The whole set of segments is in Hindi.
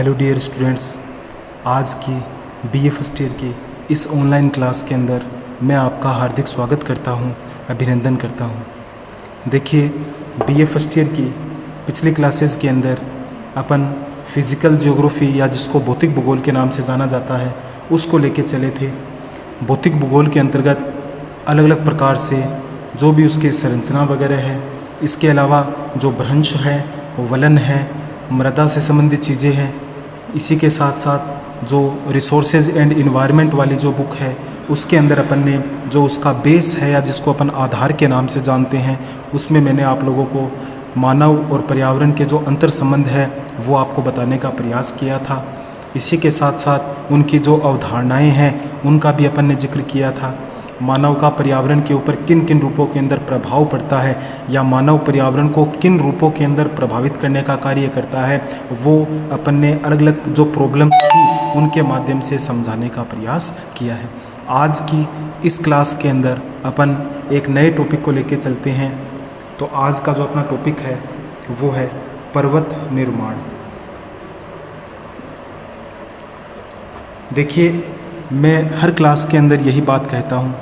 हेलो डियर स्टूडेंट्स, आज की बीए फर्स्ट ईयर की इस ऑनलाइन क्लास के अंदर मैं आपका हार्दिक स्वागत करता हूं, अभिनंदन करता हूं। देखिए, बीए फर्स्ट ईयर की पिछली क्लासेस के अंदर अपन फिज़िकल ज्योग्राफी या जिसको भौतिक भूगोल के नाम से जाना जाता है उसको लेके चले थे। भौतिक भूगोल के अंतर्गत अलग अलग प्रकार से जो भी उसकी संरचना वगैरह है, इसके अलावा जो भ्रंश है, वलन है, मृदा से संबंधित चीज़ें हैं, इसी के साथ साथ जो रिसोर्सेज एंड इन्वायरमेंट वाली जो बुक है उसके अंदर अपन ने जो उसका बेस है या जिसको अपन आधार के नाम से जानते हैं, उसमें मैंने आप लोगों को मानव और पर्यावरण के जो अंतर संबंध है वो आपको बताने का प्रयास किया था। इसी के साथ साथ उनकी जो अवधारणाएं हैं उनका भी अपन ने जिक्र किया था। मानव का पर्यावरण के ऊपर किन किन रूपों के अंदर प्रभाव पड़ता है या मानव पर्यावरण को किन रूपों के अंदर प्रभावित करने का कार्य करता है, वो अपन ने अलग अलग जो प्रॉब्लम्स थी उनके माध्यम से समझाने का प्रयास किया है। आज की इस क्लास के अंदर अपन एक नए टॉपिक को लेके चलते हैं। तो आज का जो अपना टॉपिक है वो है पर्वत निर्माण। देखिए, मैं हर क्लास के अंदर यही बात कहता हूँ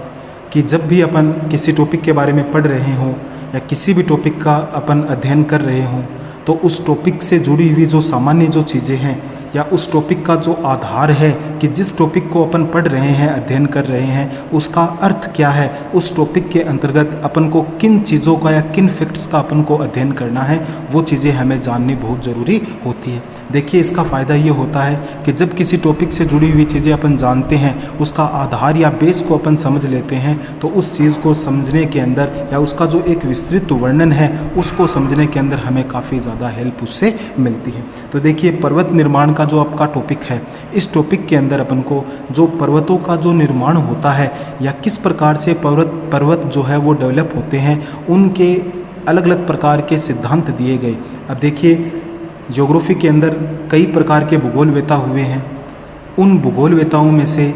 कि जब भी अपन किसी टॉपिक के बारे में पढ़ रहे हों या किसी भी टॉपिक का अपन अध्ययन कर रहे हों, तो उस टॉपिक से जुड़ी हुई जो सामान्य जो चीज़ें हैं या उस टॉपिक का जो आधार है कि जिस टॉपिक को अपन पढ़ रहे हैं, अध्ययन कर रहे हैं, उसका अर्थ क्या है, उस टॉपिक के अंतर्गत अपन को किन चीज़ों का या किन फैक्ट्स का अपन को अध्ययन करना है, वो चीज़ें हमें जाननी बहुत ज़रूरी होती है। देखिए, इसका फ़ायदा ये होता है कि जब किसी टॉपिक से जुड़ी हुई चीज़ें अपन जानते हैं, उसका आधार या बेस को अपन समझ लेते हैं, तो उस चीज़ को समझने के अंदर या उसका जो एक विस्तृत वर्णन है उसको समझने के अंदर हमें काफ़ी ज़्यादा हेल्प उससे मिलती है। तो देखिए, पर्वत निर्माण का जो आपका टॉपिक है, इस टॉपिक के अंदर अपन को जो पर्वतों का जो निर्माण होता है या किस प्रकार से पर्वत जो है वो डेवलप होते हैं, उनके अलग अलग प्रकार के सिद्धांत दिए गए। अब देखिए, ज्योग्राफी के अंदर कई प्रकार के भूगोलवेता हुए हैं। उन भूगोलवेताओं में से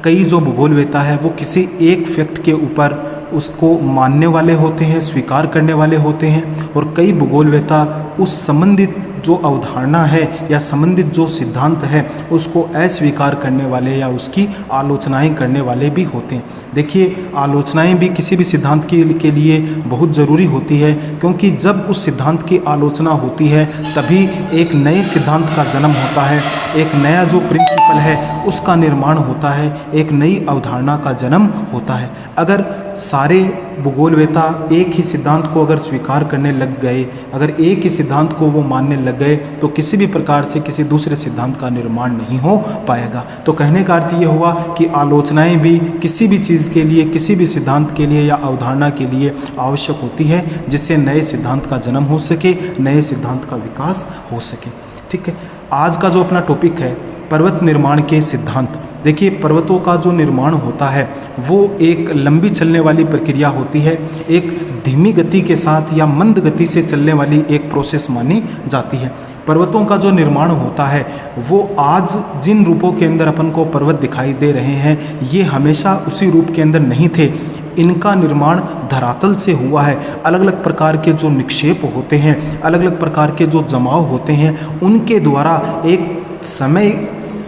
कई जो भूगोलवेता है वो किसी एक फैक्ट के ऊपर उसको मानने वाले होते हैं, स्वीकार करने वाले होते हैं, और कई भूगोलवेता उस संबंधित जो अवधारणा है या संबंधित जो सिद्धांत है उसको अस्वीकार करने वाले या उसकी आलोचनाएं करने वाले भी होते हैं। देखिए, आलोचनाएं भी किसी भी सिद्धांत के लिए बहुत ज़रूरी होती है, क्योंकि जब उस सिद्धांत की आलोचना होती है तभी एक नए सिद्धांत का जन्म होता है, एक नया जो प्रिंसिपल है उसका निर्माण होता है, एक नई अवधारणा का जन्म होता है। अगर सारे भूगोलवेता एक ही सिद्धांत को अगर स्वीकार करने लग गए, अगर एक ही सिद्धांत को वो मानने लग गए, तो किसी भी प्रकार से किसी दूसरे सिद्धांत का निर्माण नहीं हो पाएगा। तो कहने का अर्थ ये हुआ कि आलोचनाएं भी किसी भी चीज़ के लिए, किसी भी सिद्धांत के लिए या अवधारणा के लिए आवश्यक होती है, जिससे नए सिद्धांत का जन्म हो सके, नए सिद्धांत का विकास हो सके। ठीक है, आज का जो अपना टॉपिक है पर्वत निर्माण के सिद्धांत। देखिए, पर्वतों का जो निर्माण होता है वो एक लंबी चलने वाली प्रक्रिया होती है, एक धीमी गति के साथ या मंद गति से चलने वाली एक प्रोसेस मानी जाती है। पर्वतों का जो निर्माण होता है वो आज जिन रूपों के अंदर अपन को पर्वत दिखाई दे रहे हैं, ये हमेशा उसी रूप के अंदर नहीं थे। इनका निर्माण धरातल से हुआ है। अलग अलग प्रकार के जो निक्षेप होते हैं, अलग अलग प्रकार के जो जमाव होते हैं, उनके द्वारा एक समय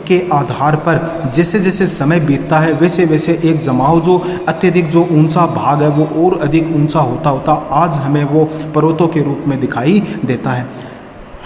के आधार पर जैसे जैसे समय बीतता है वैसे वैसे एक जमाव जो अत्यधिक जो ऊंचा भाग है वो और अधिक ऊंचा होता होता आज हमें वो पर्वतों के रूप में दिखाई देता है।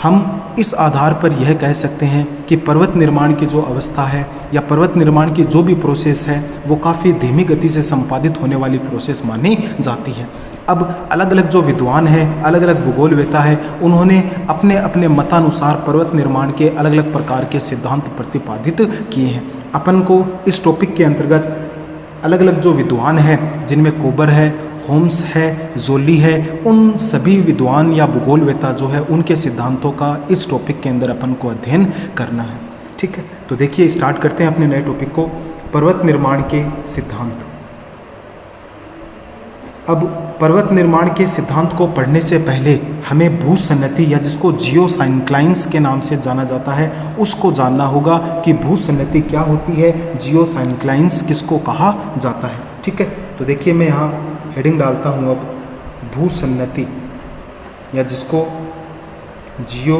हम इस आधार पर यह कह सकते हैं कि पर्वत निर्माण की जो अवस्था है या पर्वत निर्माण की जो भी प्रोसेस है वो काफ़ी धीमी गति से संपादित होने वाली प्रोसेस मानी जाती है। अब अलग अलग जो विद्वान हैं, अलग अलग भूगोलवेता है, उन्होंने अपने अपने मतानुसार पर्वत निर्माण के अलग अलग प्रकार के सिद्धांत प्रतिपादित किए हैं। अपन को इस टॉपिक के अंतर्गत अलग अलग जो विद्वान हैं, जिनमें कोबर है, होम्स है, जोली है, उन सभी विद्वान या भूगोलवेता जो है उनके सिद्धांतों का इस टॉपिक के अंदर अपन को अध्ययन करना है। ठीक है, तो देखिए, स्टार्ट करते हैं अपने नए टॉपिक को, पर्वत निर्माण के सिद्धांत। अब पर्वत निर्माण के सिद्धांत को पढ़ने से पहले हमें भूसन्नति या जिसको जियोसाइंक्लाइंस के नाम से जाना जाता है उसको जानना होगा कि भूसन्नति क्या होती है, जियोसाइंक्लाइंस किसको कहा जाता है। ठीक है, तो देखिए, मैं यहाँ हेडिंग डालता हूँ अब भूसन्नति या जिसको जियो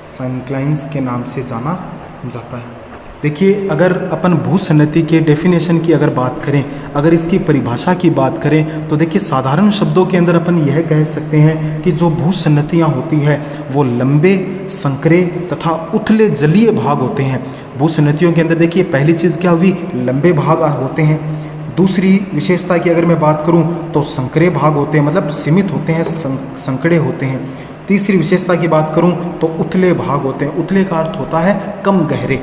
साइनक्लाइंस के नाम से जाना जाता है। देखिए, अगर अपन भूसन्नति के डेफिनेशन की अगर बात करें, अगर इसकी परिभाषा की बात करें, तो देखिए साधारण शब्दों के अंदर अपन यह कह सकते हैं कि जो भूसन्नतियाँ होती है वो लंबे, संकरे तथा उथले जलीय भाग होते हैं। भूसन्नतियों के अंदर देखिए पहली चीज़ क्या हुई, लंबे भाग होते हैं। दूसरी विशेषता की अगर मैं बात करूं तो संकरे भाग होते हैं, मतलब सीमित होते हैं, संकड़े होते हैं। तीसरी विशेषता की बात करूं तो उथले भाग होते हैं। उथले का अर्थ होता है कम गहरे।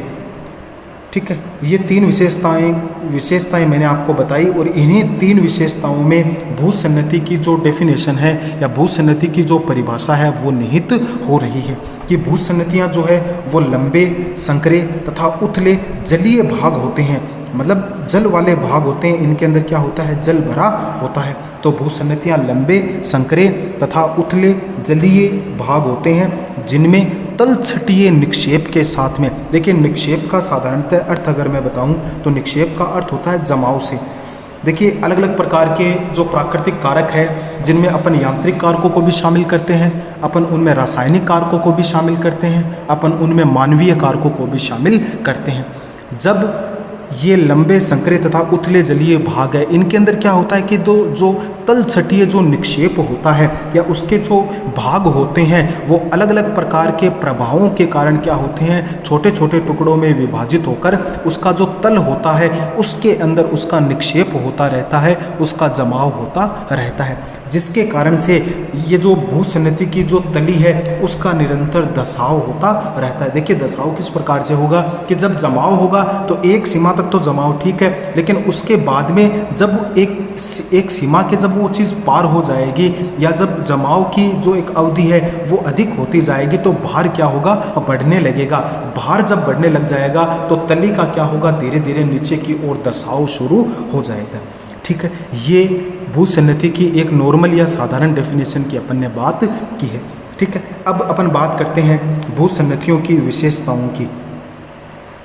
ठीक है, ये तीन विशेषताएं मैंने आपको बताई, और इन्हीं तीन विशेषताओं में भूसन्नति की जो डेफिनेशन है या भूसन्नति की जो परिभाषा है वो निहित हो रही है कि भूसन्नतियाँ जो है वो लंबे, संकरे तथा उथले जलीय भाग होते हैं, मतलब जल वाले भाग होते हैं। इनके अंदर क्या होता है, जल भरा होता है। तो भूसन्नतियाँ लंबे, संकरे तथा उथले जलीय भाग होते हैं जिनमें तलछटीय निक्षेप के साथ में, देखिए निक्षेप का साधारणतः अर्थ अगर मैं बताऊं तो निक्षेप का अर्थ होता है जमाव से। देखिए अलग अलग प्रकार के जो प्राकृतिक कारक है, जिनमें अपन यांत्रिक कारकों को भी शामिल करते हैं, अपन उनमें रासायनिक कारकों को भी शामिल करते हैं, अपन उनमें मानवीय कारकों को भी शामिल करते हैं। जब ये लंबे, संकरे तथा उथले जलीय भाग है, इनके अंदर क्या होता है कि जो तलछटीय जो निक्षेप होता है या उसके जो भाग होते हैं वो अलग अलग प्रकार के प्रभावों के कारण क्या होते हैं, छोटे छोटे टुकड़ों में विभाजित होकर उसका जो तल होता है उसके अंदर उसका निक्षेप होता रहता है, उसका जमाव होता रहता है, जिसके कारण से ये जो भूसन्नति की जो तली है उसका निरंतर धसाव होता रहता है। देखिए धसाव किस प्रकार से होगा कि जब जमाव होगा तो एक सीमा तक तो जमाव ठीक है, लेकिन उसके बाद में जब एक सीमा के जब वो चीज़ पार हो जाएगी या जब जमाव की जो एक अवधि है वो अधिक होती जाएगी तो भार क्या होगा, बढ़ने लगेगा। भार जब बढ़ने लग जाएगा तो तली का क्या होगा, धीरे धीरे नीचे की ओर धसाव शुरू हो जाएगा। ठीक है, ये भूसन्नति की एक नॉर्मल या साधारण डेफिनेशन की अपन ने बात की है। ठीक है, अब अपन बात करते हैं भूसन्नतियों की विशेषताओं की,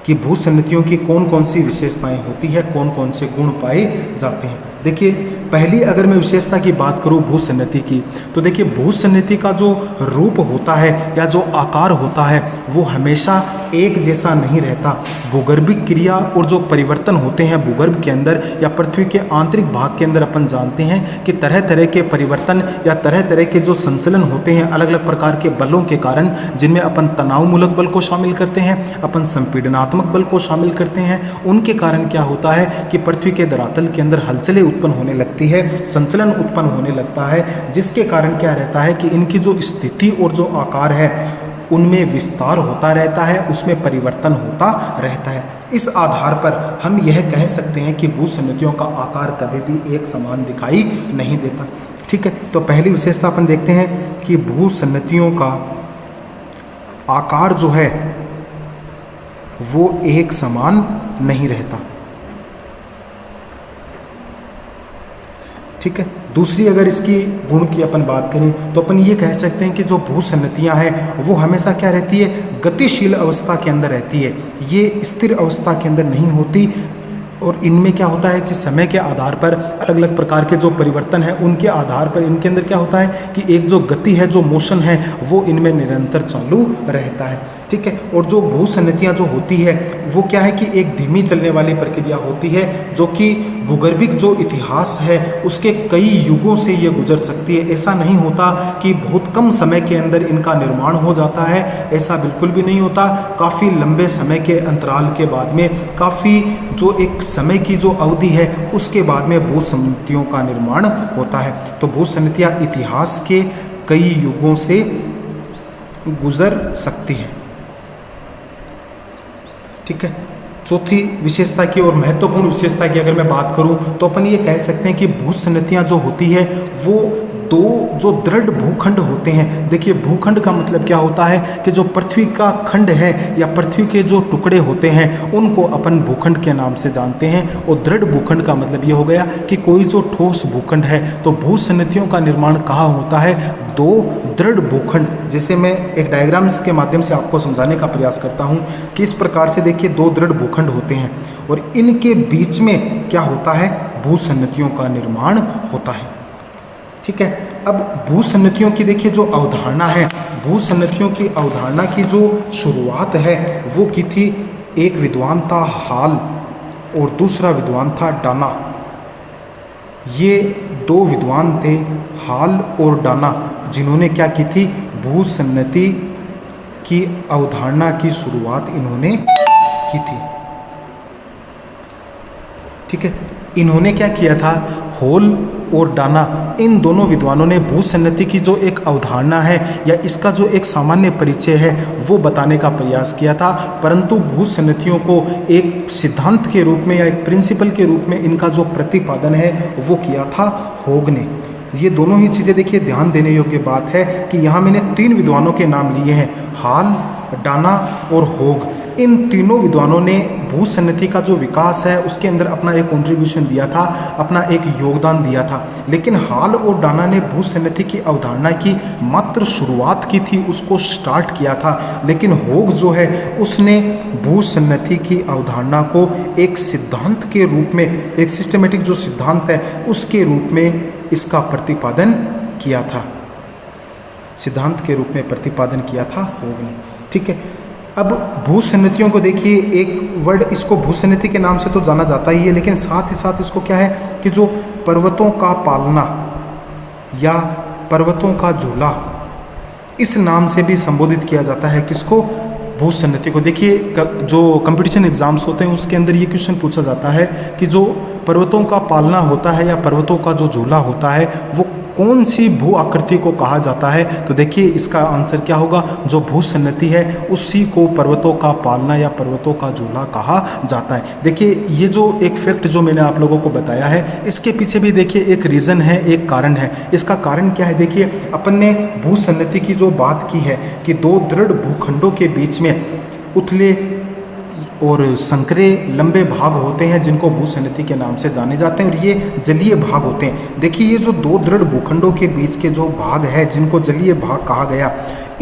कि भूसन्नतियों की कौन कौन सी विशेषताएं होती है, कौन कौन से गुण पाए जाते हैं। देखिए पहली अगर मैं विशेषता की बात करूं भूसन्नति की, तो देखिए भूसन्नति का जो रूप होता है या जो आकार होता है वो हमेशा एक जैसा नहीं रहता। भूगर्भिक क्रिया और जो परिवर्तन होते हैं भूगर्भ के अंदर या पृथ्वी के आंतरिक भाग के अंदर अपन जानते हैं कि तरह तरह के परिवर्तन या तरह तरह के जो संचलन होते हैं अलग अलग प्रकार के बलों के कारण, जिनमें अपन तनावमूलक बल को शामिल करते हैं, अपन संपीड़नात्मक बल को शामिल करते हैं। उनके कारण क्या होता है कि पृथ्वी के धरातल के अंदर हलचलें उत्पन्न होने लगती है, संचलन उत्पन्न होने लगता है, जिसके कारण क्या रहता है कि इनकी जो स्थिति और जो आकार है उनमें विस्तार होता रहता है, उसमें परिवर्तन होता रहता है। इस आधार पर हम यह कह सकते हैं कि भूसन्नतियों का आकार कभी भी एक समान दिखाई नहीं देता। ठीक है, तो पहली विशेषता अपन देखते हैं कि भूसन्नतियों का आकार जो है वो एक समान नहीं रहता। ठीक है, दूसरी अगर इसकी गुण की अपन बात करें तो अपन ये कह सकते हैं कि जो भूसन्नतियाँ हैं वो हमेशा क्या रहती है, गतिशील अवस्था के अंदर रहती है, ये स्थिर अवस्था के अंदर नहीं होती। और इनमें क्या होता है कि समय के आधार पर अलग अलग प्रकार के जो परिवर्तन है उनके आधार पर इनके अंदर क्या होता है कि एक जो गति है, जो मोशन है वो इनमें निरंतर चालू रहता है। ठीक है, और जो भूसन्नतियाँ जो होती है वो क्या है कि एक धीमी चलने वाली प्रक्रिया होती है, जो कि भूगर्भिक जो इतिहास है उसके कई युगों से ये गुजर सकती है। ऐसा नहीं होता कि बहुत कम समय के अंदर इनका निर्माण हो जाता है, ऐसा बिल्कुल भी नहीं होता। काफ़ी लंबे समय के अंतराल के बाद में, काफ़ी जो एक समय की जो अवधि है उसके बाद में भूसन्नतियों का निर्माण होता है। तो भूसन्नतियाँ इतिहास के कई युगों से गुजर सकती हैं। ठीक है, चौथी विशेषता की और महत्वपूर्ण विशेषता की अगर मैं बात करूं तो अपन ये कह सकते हैं कि भूसन्नतियाँ जो होती है वो दो जो दृढ़ भूखंड होते हैं। देखिए भूखंड का मतलब क्या होता है कि जो पृथ्वी का खंड है या पृथ्वी के जो टुकड़े होते हैं उनको अपन भूखंड के नाम से जानते हैं। और दृढ़ भूखंड का मतलब ये हो गया कि कोई जो ठोस भूखंड है। तो भूसन्नतियों का निर्माण कहाँ होता है, दो दृढ़ भूखंड, जिसे मैं एक डायग्राम्स के माध्यम से आपको समझाने का प्रयास करता हूँ कि इस प्रकार से देखिए दो दृढ़ भूखंड होते हैं और इनके बीच में क्या होता है, भूसन्नतियों का निर्माण होता है। ठीक है, अब भूसन्नतियों की देखिए जो अवधारणा है, भूसन्नतियों की अवधारणा की जो शुरुआत है वो की थी, एक विद्वान था हाल और दूसरा विद्वान था डाना। ये दो विद्वान थे हाल और डाना, जिन्होंने क्या की थी, भूसन्नति की अवधारणा की शुरुआत इन्होंने की थी। ठीक है, इन्होंने क्या किया था, हॉल और डाना, इन दोनों विद्वानों ने भूसन्नति की जो एक अवधारणा है या इसका जो एक सामान्य परिचय है वो बताने का प्रयास किया था, परंतु भूसन्नतियों को एक सिद्धांत के रूप में या एक प्रिंसिपल के रूप में इनका जो प्रतिपादन है वो किया था होग ने। ये दोनों ही चीज़ें देखिए ध्यान देने योग्य बात है कि यहाँ मैंने 3 विद्वानों के नाम लिए हैं, हाल, डाना और होग। इन तीनों विद्वानों ने भूसन्नति का जो विकास है उसके अंदर अपना एक कंट्रीब्यूशन दिया था, अपना एक योगदान दिया था। लेकिन हाल और डाना ने भूसन्नति की अवधारणा की मात्र शुरुआत की थी, उसको स्टार्ट किया था। लेकिन होग जो है उसने भूसन्नति की अवधारणा को एक सिद्धांत के रूप में, एक सिस्टमेटिक जो सिद्धांत है उसके रूप में इसका प्रतिपादन किया था, सिद्धांत के रूप में प्रतिपादन किया था होग ने। ठीक है, अब भूसन्नतियों को देखिए, एक वर्ड इसको भूसन्नति के नाम से तो जाना जाता ही है, लेकिन साथ ही साथ इसको क्या है कि जो पर्वतों का पालना या पर्वतों का झूला, इस नाम से भी संबोधित किया जाता है किसको, भूसन्नति को। देखिए जो कंपटीशन एग्जाम्स होते हैं उसके अंदर ये क्वेश्चन पूछा जाता है कि जो पर्वतों का पालना होता है या पर्वतों का जो झूला होता है वो कौन सी भू आकृति को कहा जाता है। तो देखिए इसका आंसर क्या होगा, जो भूसन्नति है उसी को पर्वतों का पालना या पर्वतों का झूला कहा जाता है। देखिए ये जो एक फैक्ट जो मैंने आप लोगों को बताया है, इसके पीछे भी देखिए एक रीज़न है, एक कारण है। इसका कारण क्या है, देखिए अपन ने भूसन्नति की जो बात की है कि 2 दृढ़ भूखंडों के बीच में उथले और संकरे लंबे भाग होते हैं जिनको भूसन्नति के नाम से जाने जाते हैं, और ये जलीय भाग होते हैं। देखिए ये जो 2 दृढ़ भूखंडों के बीच के जो भाग है जिनको जलीय भाग कहा गया,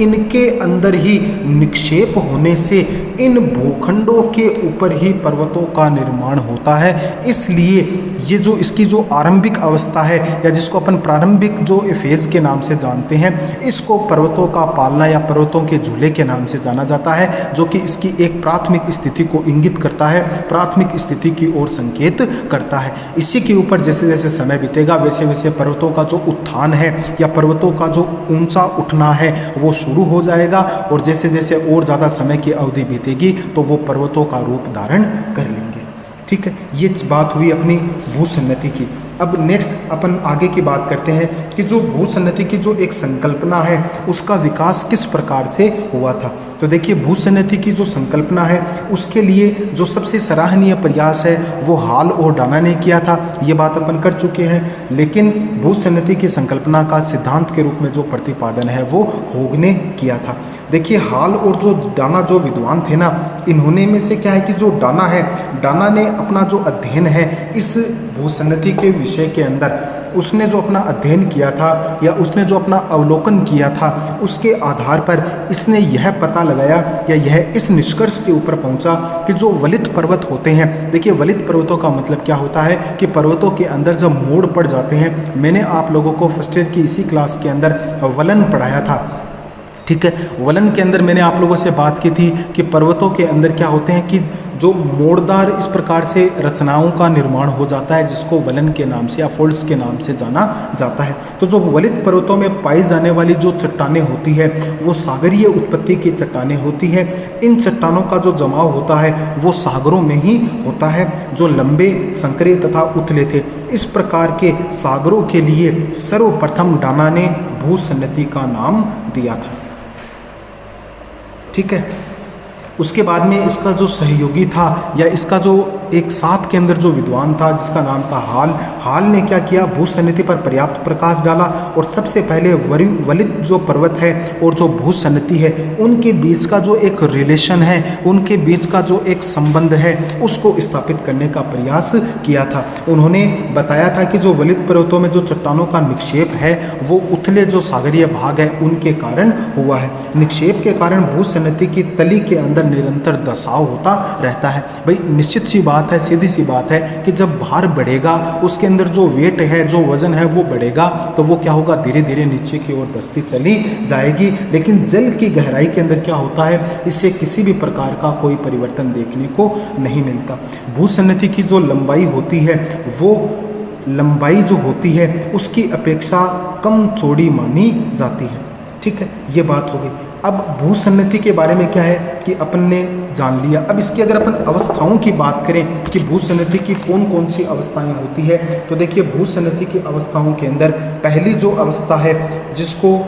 इनके अंदर ही निक्षेप होने से इन भूखंडों के ऊपर ही पर्वतों का निर्माण होता है। इसलिए ये जो इसकी जो आरंभिक अवस्था है या जिसको अपन प्रारंभिक जो फेज के नाम से जानते हैं, इसको पर्वतों का पालना या पर्वतों के झूले के नाम से जाना जाता है, जो कि इसकी एक प्राथमिक स्थिति को इंगित करता है, प्राथमिक स्थिति की ओर संकेत करता है। इसी के ऊपर जैसे जैसे समय बीतेगा वैसे वैसे पर्वतों का जो उत्थान है या पर्वतों का जो ऊंचा उठना है वो शुरू हो जाएगा, और जैसे जैसे और ज़्यादा समय की अवधि बीतेगी तो वो पर्वतों का रूप धारण कर लेंगे। ठीक है, ये बात हुई अपनी भूसन्नति की। अब नेक्स्ट अपन आगे की बात करते हैं कि जो भूसन्नति की जो एक संकल्पना है उसका विकास किस प्रकार से हुआ था। तो देखिए भूसन्नति की जो संकल्पना है उसके लिए जो सबसे सराहनीय प्रयास है वो हाल और डाना ने किया था, ये बात अपन कर चुके हैं। लेकिन भूसन्नति की संकल्पना का सिद्धांत के रूप में जो प्रतिपादन है वो होग ने किया था। देखिए हाल और जो डाना जो विद्वान थे ना, इन्होंने में से क्या है कि जो डाना है, डाना ने अपना जो अध्ययन है इस भूसन्नति के विषय के अंदर उसने जो अपना अध्ययन किया था या उसने जो अपना अवलोकन किया था उसके आधार पर इसने यह पता लगाया या यह इस निष्कर्ष के ऊपर पहुंचा कि जो वलित पर्वत होते हैं, देखिए वलित पर्वतों का मतलब क्या होता है कि पर्वतों के अंदर जब मोड़ पड़ जाते हैं, मैंने आप लोगों को फर्स्ट ईयर की इसी क्लास के अंदर वलन पढ़ाया था। ठीक है, वलन के अंदर मैंने आप लोगों से बात की थी कि पर्वतों के अंदर क्या होते हैं कि जो मोड़दार इस प्रकार से रचनाओं का निर्माण हो जाता है जिसको वलन के नाम से या फोल्ड्स के नाम से जाना जाता है। तो जो वलित पर्वतों में पाई जाने वाली जो चट्टानें होती है वो सागरीय उत्पत्ति की चट्टानें होती है। इन चट्टानों का जो जमाव होता है वो सागरों में ही होता है, जो लंबे, संकरे तथा उथले थे। इस प्रकार के सागरों के लिए सर्वप्रथम डाना ने भूसन्नति का नाम दिया था। ठीक है, उसके बाद में इसका जो सहयोगी था या इसका जो एक साथ के अंदर जो विद्वान था जिसका नाम था हाल ने क्या किया, भूसन्नति पर पर्याप्त प्रकाश डाला और सबसे पहले वलित जो पर्वत है और जो भूसन्नति है उनके बीच का जो एक रिलेशन है, उनके बीच का जो एक संबंध है उसको स्थापित करने का प्रयास किया था। उन्होंने बताया था कि जो वलित पर्वतों में जो चट्टानों का निक्षेप है वो उथले जो सागरीय भाग है उनके कारण हुआ है। निक्षेप के कारण भूसन्नति की तली के अंदर निरंतर दसाव होता रहता है। भाई निश्चित सी बात बात है, सीधी सी बात है कि जब भार बढ़ेगा, उसके अंदर जो वेट है, जो वजन है वो बढ़ेगा, तो वो क्या होगा, धीरे धीरे नीचे की ओर धंसती चली जाएगी। लेकिन जल की गहराई के अंदर क्या होता है, इससे किसी भी प्रकार का कोई परिवर्तन देखने को नहीं मिलता। भूसन्निधि की जो लंबाई होती है, वो लंबाई जो होती है उसकी अपेक्षा कम चौड़ी मानी जाती है। ठीक है, ये बात हो गई। अब भूसन्निधि के बारे में क्या है कि अपन ने जान लिया। अब इसकी अगर अपन अवस्थाओं की बात करें कि भूसन्निधि की कौन कौन सी अवस्थाएं होती है, तो देखिए भूसन्निधि की अवस्थाओं के अंदर पहली जो अवस्था है जिसको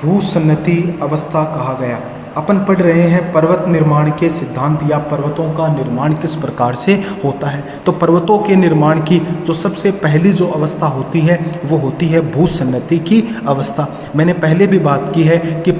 भूसन्निधि अवस्था कहा गया, अपन पढ़ रहे हैं पर्वत निर्माण के सिद्धांत या पर्वतों का निर्माण किस प्रकार से होता है। तो पर्वतों के निर्माण की जो सबसे पहली जो अवस्था होती है वो होती है भूसन्निधि की अवस्था। मैंने पहले भी बात की है कि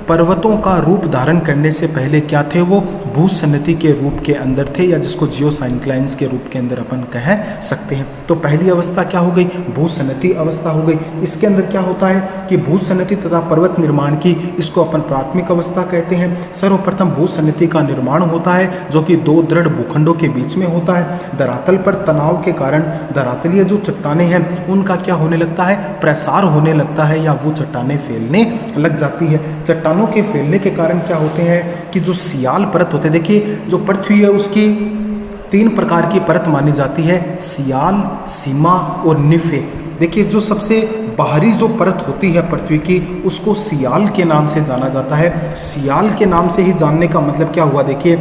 पर्वतों का रूप धारण करने से पहले क्या थे, वो भूसन्निधि के रूप के अंदर थे, या जिसको जियोसाइक्लाइन्स के रूप के अंदर अपन कह सकते हैं। तो पहली अवस्था क्या हो गई, भूसन्निधि अवस्था हो गई। इसके अंदर क्या होता है कि भूसन्निधि तथा पर्वत निर्माण की, इसको अपन प्राथमिक अवस्था कहते हैं। सर्वप्रथम भूसन्निधि का निर्माण होता है जो कि दो दृढ़ भूखंडों के बीच में होता है। धरातल पर तनाव के कारण धरातलीय जो चट्टानें हैं उनका क्या होने लगता है, प्रसार होने लगता है, या वो चट्टानें फैलने लग जाती है। चट्टानों के फैलने के कारण क्या होते हैं कि जो सियाल परत होते हैं, देखिए जो पृथ्वी है उसकी 3 प्रकार की परत मानी जाती है, सियाल, सीमा और निफे। देखिए जो सबसे बाहरी जो परत होती है पृथ्वी की, उसको सियाल के नाम से जाना जाता है। सियाल के नाम से ही जानने का मतलब क्या हुआ, देखिए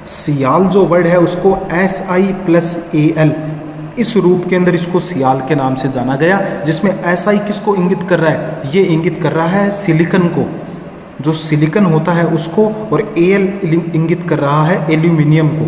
सियाल जो वर्ड है उसको Si+Al इस रूप के अंदर इसको सियाल के नाम से जाना गया, जिसमें Si किसको इंगित कर रहा है, ये इंगित कर रहा है सिलिकन को, जो सिलिकन होता है उसको, और Al इंगित कर रहा है एल्यूमिनियम को।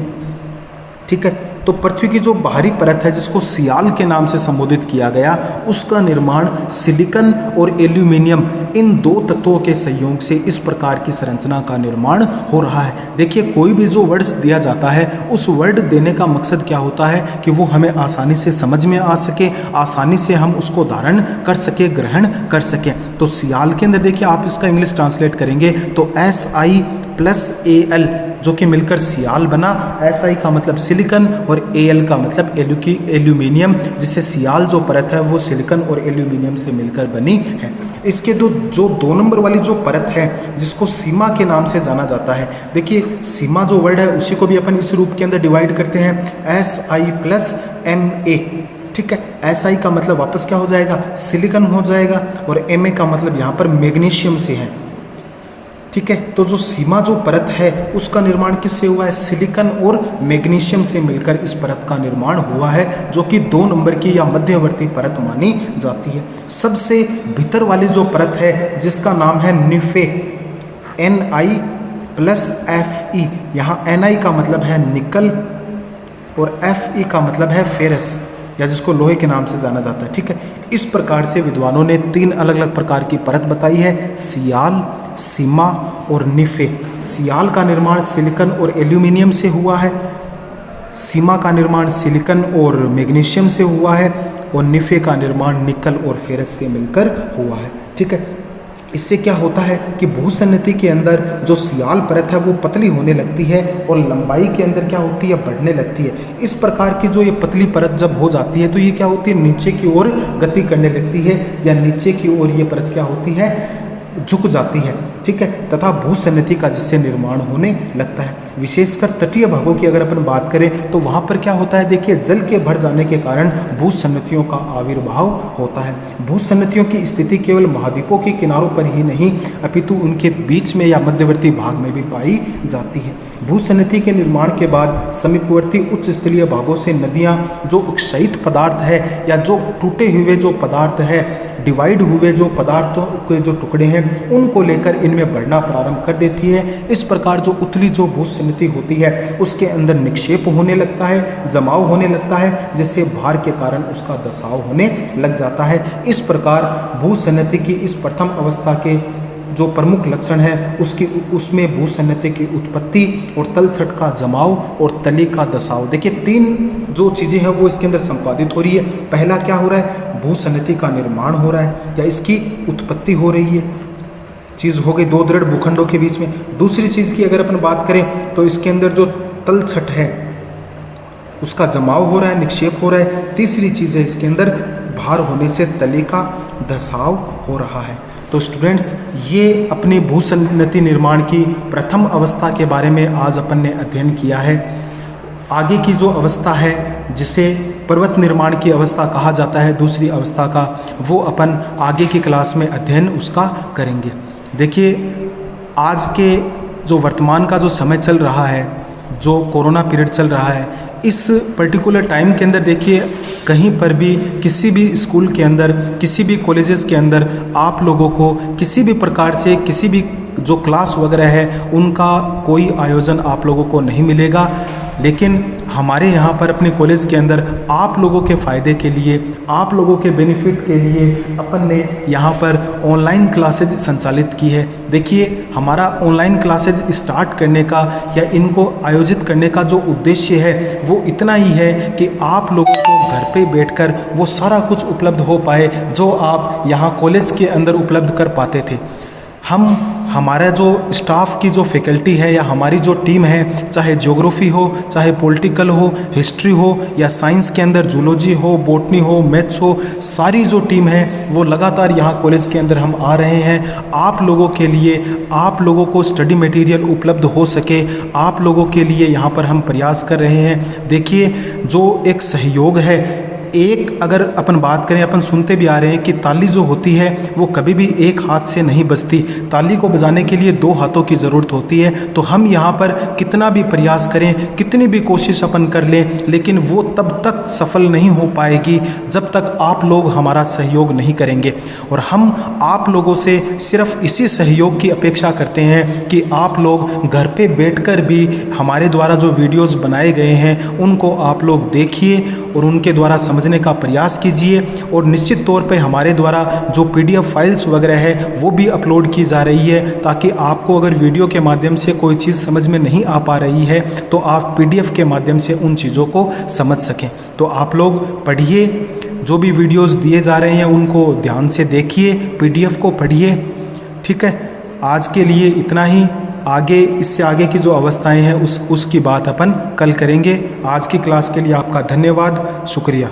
ठीक है, तो पृथ्वी की जो बाहरी परत है जिसको सियाल के नाम से संबोधित किया गया, उसका निर्माण सिलिकन और एल्यूमिनियम इन 2 तत्वों के संयोग से इस प्रकार की संरचना का निर्माण हो रहा है। देखिए कोई भी जो वर्ड्स दिया जाता है, उस वर्ड देने का मकसद क्या होता है कि वो हमें आसानी से समझ में आ सके, आसानी से हम उसको धारण कर सके, ग्रहण कर सकें। तो सियाल के अंदर देखिए आप इसका इंग्लिश ट्रांसलेट करेंगे तो Si+Al जो कि मिलकर सियाल बना। Si का मतलब सिलिकन और Al का मतलब एल्यूमिनियम, जिससे सियाल जो परत है वो सिलिकन और एल्यूमिनियम से मिलकर बनी है। इसके जो 2 नंबर वाली जो परत है जिसको सीमा के नाम से जाना जाता है, देखिए सीमा जो वर्ड है उसी को भी अपन इस रूप के अंदर डिवाइड करते हैं Si+Ma। ठीक है, Si का मतलब वापस क्या हो जाएगा, सिलिकन हो जाएगा, और Ma का मतलब यहाँ पर मैग्नीशियम से है। ठीक है, तो जो सीमा जो परत है उसका निर्माण किससे हुआ है, सिलिकन और मैग्नीशियम से मिलकर इस परत का निर्माण हुआ है, जो कि 2 नंबर की या मध्यवर्ती परत मानी जाती है। सबसे भीतर वाली जो परत है जिसका नाम है निफे, Ni+Fe। यहाँ Ni का मतलब है निकल और Fe का मतलब है फेरस, या जिसको लोहे के नाम से जाना जाता है। ठीक है, इस प्रकार से विद्वानों ने 3 अलग अलग प्रकार की परत बताई है, सियाल, सीमा और निफे। सियाल का निर्माण सिलिकन और एल्यूमिनियम से हुआ है, सीमा का निर्माण सिलिकन और मैग्नीशियम से हुआ है, और निफे का निर्माण निकल और फेरस से मिलकर हुआ है। ठीक है, इससे क्या होता है कि भूसन्निधि के अंदर जो सियाल परत है वो पतली होने लगती है और लंबाई के अंदर क्या होती है, बढ़ने लगती है। इस प्रकार की जो ये पतली परत जब हो जाती है तो ये क्या होती है, नीचे की ओर गति करने लगती है, या नीचे की ओर ये परत क्या होती है, झुक जाती है। ठीक है, तथा भूसन्निधि का जिससे निर्माण होने लगता है। विशेषकर तटीय भागों की अगर अपन बात करें तो वहाँ पर क्या होता है, देखिए जल के भर जाने के कारण भूसन्निधियों का आविर्भाव होता है। भूसन्निधियों की स्थिति केवल महाद्वीपों के किनारों पर ही नहीं अपितु उनके बीच में या मध्यवर्ती भाग में भी पाई जाती है। भूसन्निधि के निर्माण के बाद समीपवर्ती उच्च स्थलीय भागों से नदियाँ जो क्षयित पदार्थ है या जो टूटे हुए जो पदार्थ है, डिवाइड हुए जो पदार्थों के जो टुकड़े हैं, उनको लेकर इनमें बढ़ना प्रारंभ कर देती है। इस प्रकार जो उतली जो भूसन्निधि होती है उसके अंदर निक्षेप होने लगता है, जमाव होने लगता है, जिससे भार के कारण उसका दसाव होने लग जाता है। इस प्रकार भूसन्निधि की इस प्रथम अवस्था के जो प्रमुख लक्षण है उसमें भूसन्निधि की उत्पत्ति और तलछट का जमाव और तली का दसाव। देखिए 3 जो चीज़ें हैं वो इसके अंदर संपादित हो रही है। पहला क्या हो रहा है, भूसन्निधि का निर्माण हो रहा है या इसकी उत्पत्ति हो रही है, चीज़ हो गई 2 दृढ़ भूखंडों के बीच में। दूसरी चीज़ की अगर अपन बात करें तो इसके अंदर जो तलछट है उसका जमाव हो रहा है, निक्षेप हो रहा है। तीसरी चीज़ है इसके अंदर भार होने से तले का धसाव हो रहा है। तो स्टूडेंट्स, ये अपनी भूसंनति निर्माण की प्रथम अवस्था के बारे में आज अपन ने अध्ययन किया है। आगे की जो अवस्था है जिसे पर्वत निर्माण की अवस्था कहा जाता है, दूसरी अवस्था का, वो अपन आगे की क्लास में अध्ययन उसका करेंगे। देखिए, आज के जो वर्तमान का जो समय चल रहा है, जो कोरोना पीरियड चल रहा है, इस पर्टिकुलर टाइम के अंदर देखिए कहीं पर भी किसी भी स्कूल के अंदर, किसी भी कॉलेजेस के अंदर आप लोगों को किसी भी प्रकार से किसी भी जो क्लास वगैरह है उनका कोई आयोजन आप लोगों को नहीं मिलेगा। लेकिन हमारे यहाँ पर अपने कॉलेज के अंदर आप लोगों के फ़ायदे के लिए, आप लोगों के बेनिफिट के लिए अपन ने यहाँ पर ऑनलाइन क्लासेज संचालित की है। देखिए, हमारा ऑनलाइन क्लासेज स्टार्ट करने का या इनको आयोजित करने का जो उद्देश्य है वो इतना ही है कि आप लोगों को घर पे बैठकर वो सारा कुछ उपलब्ध हो पाए जो आप यहाँ कॉलेज के अंदर उपलब्ध कर पाते थे। हमारा जो स्टाफ की जो फैकल्टी है या हमारी जो टीम है, चाहे ज्योग्राफी हो, चाहे पॉलिटिकल हो, हिस्ट्री हो या साइंस के अंदर जूलॉजी हो, बॉटनी हो, मैथ्स हो, सारी जो टीम है वो लगातार यहाँ कॉलेज के अंदर हम आ रहे हैं। आप लोगों के लिए, आप लोगों को स्टडी मटेरियल उपलब्ध हो सके, आप लोगों के लिए यहाँ पर हम प्रयास कर रहे हैं। देखिए, जो एक सहयोग है, एक अगर अपन बात करें, अपन सुनते भी आ रहे हैं कि ताली जो होती है वो कभी भी एक हाथ से नहीं बजती, ताली को बजाने के लिए दो हाथों की ज़रूरत होती है। तो हम यहाँ पर कितना भी प्रयास करें, कितनी भी कोशिश अपन कर लें, लेकिन वो तब तक सफल नहीं हो पाएगी जब तक आप लोग हमारा सहयोग नहीं करेंगे। और हम आप लोगों से सिर्फ इसी सहयोग की अपेक्षा करते हैं कि आप लोग घर पे बैठकर भी हमारे द्वारा जो वीडियोज़ बनाए गए हैं उनको आप लोग देखिए और उनके द्वारा समझने का प्रयास कीजिए। और निश्चित तौर पे हमारे द्वारा जो PDF फाइल्स वगैरह है वो भी अपलोड की जा रही है, ताकि आपको अगर वीडियो के माध्यम से कोई चीज़ समझ में नहीं आ पा रही है तो आप PDF के माध्यम से उन चीज़ों को समझ सकें। तो आप लोग पढ़िए, जो भी वीडियोज़ दिए जा रहे हैं उनको ध्यान से देखिए, PDF को पढ़िए। ठीक है, आज के लिए इतना ही। आगे, इससे आगे की जो अवस्थाएं हैं उसकी बात अपन कल करेंगे। आज की क्लास के लिए आपका धन्यवाद, शुक्रिया।